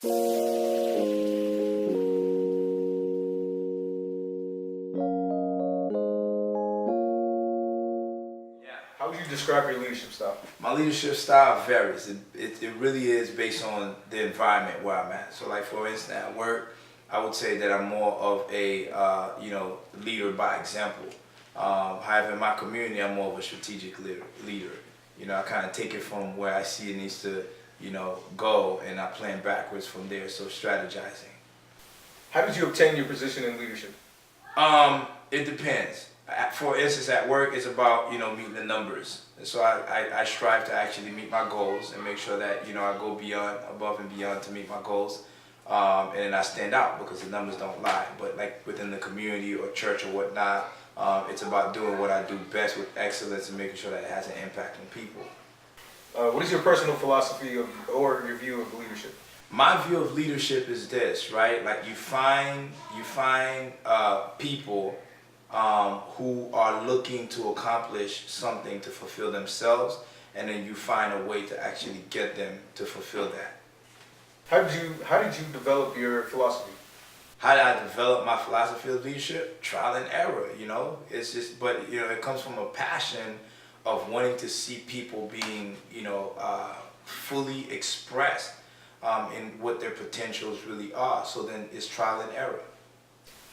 How would you describe your leadership style? My leadership style varies. It really is based on the environment where I'm at. So like for instance at work, I would say that I'm more of a leader by example. However, in my community, I'm more of a strategic leader. I kind of take it from where I see it needs to go, and I plan backwards from there. So strategizing. How did you obtain your position in leadership? It depends. For instance, at work, it's about meeting the numbers. And so I strive to actually meet my goals and make sure that I go above and beyond to meet my goals, and then I stand out because the numbers don't lie. But like within the community or church or whatnot, it's about doing what I do best with excellence and making sure that it has an impact on people. What is your personal philosophy or your view of leadership? My view of leadership is this, right? Like you find people who are looking to accomplish something to fulfill themselves, and then you find a way to actually get them to fulfill that. How did you develop your philosophy? How did I develop my philosophy of leadership? Trial and error, It's just, but it comes from a passion of wanting to see people being, fully expressed in what their potentials really are. So then it's trial and error.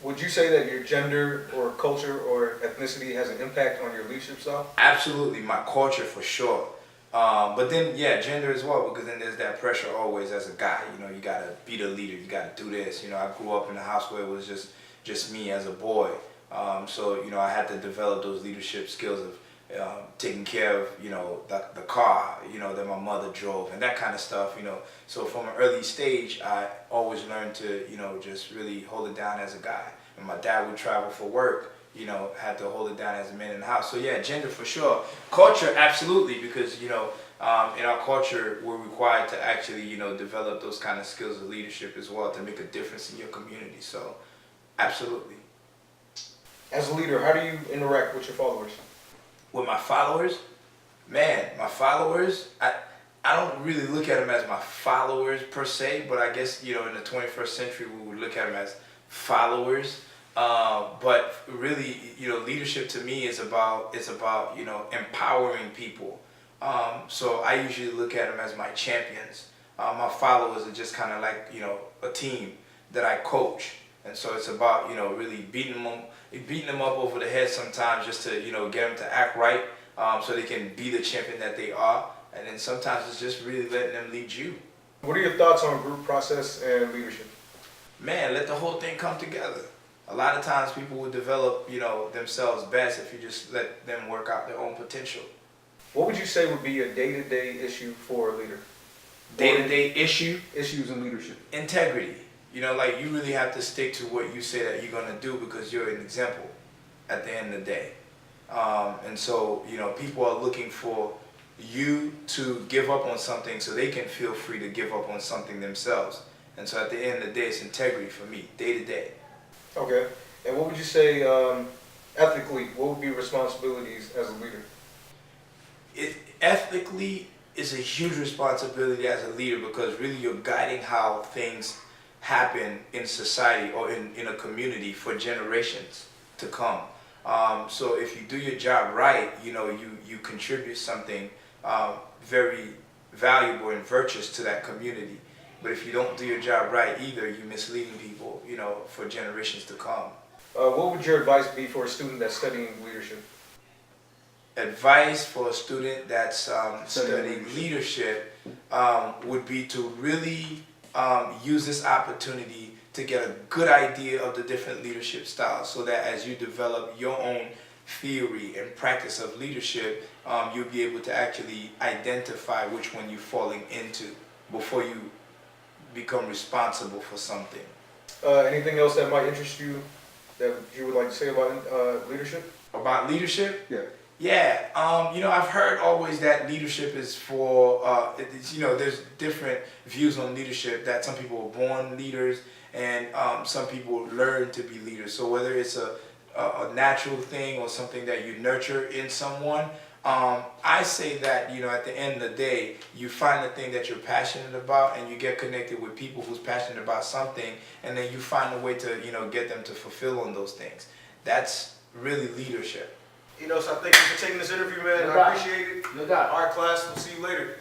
Would you say that your gender or culture or ethnicity has an impact on your leadership style? Absolutely, my culture for sure. But then, yeah, gender as well, because then there's that pressure always as a guy. You gotta be the leader. You gotta do this. I grew up in a house where it was just me as a boy. So I had to develop those leadership skills of taking care of the car that my mother drove and that kind of stuff. So from an early stage I always learned to just really hold it down as a guy. And my dad would travel for work, had to hold it down as a man in the house. So yeah, gender for sure. Culture, absolutely, because in our culture we're required to actually develop those kind of skills of leadership as well to make a difference in your community. So absolutely. As a leader, how do you interact with your followers? With my followers, man, my followers, I don't really look at them as my followers per se, but I guess in the 21st century we would look at them as followers. But really, leadership to me is about empowering people. So I usually look at them as my champions. My followers are just kind of like a team that I coach, and so it's about really beating them up over the head sometimes just to get them to act right, so they can be the champion that they are. And then sometimes it's just really letting them lead you. What are your thoughts on group process and leadership? Man, let the whole thing come together. A lot of times people will develop themselves best if you just let them work out their own potential. What would you say would be a day-to-day issue for a leader? Day-to-day issue? Issues in leadership. Integrity. Like you really have to stick to what you say that you're going to do because you're an example at the end of the day. And so, people are looking for you to give up on something so they can feel free to give up on something themselves. And so at the end of the day, it's integrity for me, day to day. Okay. And what would you say, ethically, what would be responsibilities as a leader? Ethically is a huge responsibility as a leader because really you're guiding how things happen in society or in a community for generations to come. So if you do your job right, you contribute something very valuable and virtuous to that community. But if you don't do your job right either, you're misleading people, for generations to come. What would your advice be for a student that's studying leadership? Advice for a student that's studying leadership would be to really use this opportunity to get a good idea of the different leadership styles so that as you develop your own theory and practice of leadership, you'll be able to actually identify which one you're falling into before you become responsible for something. Anything else that might interest you that you would like to say about leadership? About leadership? Yeah. Yeah, I've heard always that leadership is for, there's different views on leadership, that some people are born leaders and some people learn to be leaders. So whether it's a natural thing or something that you nurture in someone, I say that, you know, at the end of the day, you find the thing that you're passionate about and you get connected with people who's passionate about something, and then you find a way to, you know, get them to fulfill on those things. That's really leadership. You know, so I thank you for taking this interview, man. No I doubt. appreciate it. No doubt. All right, class, we'll see you later.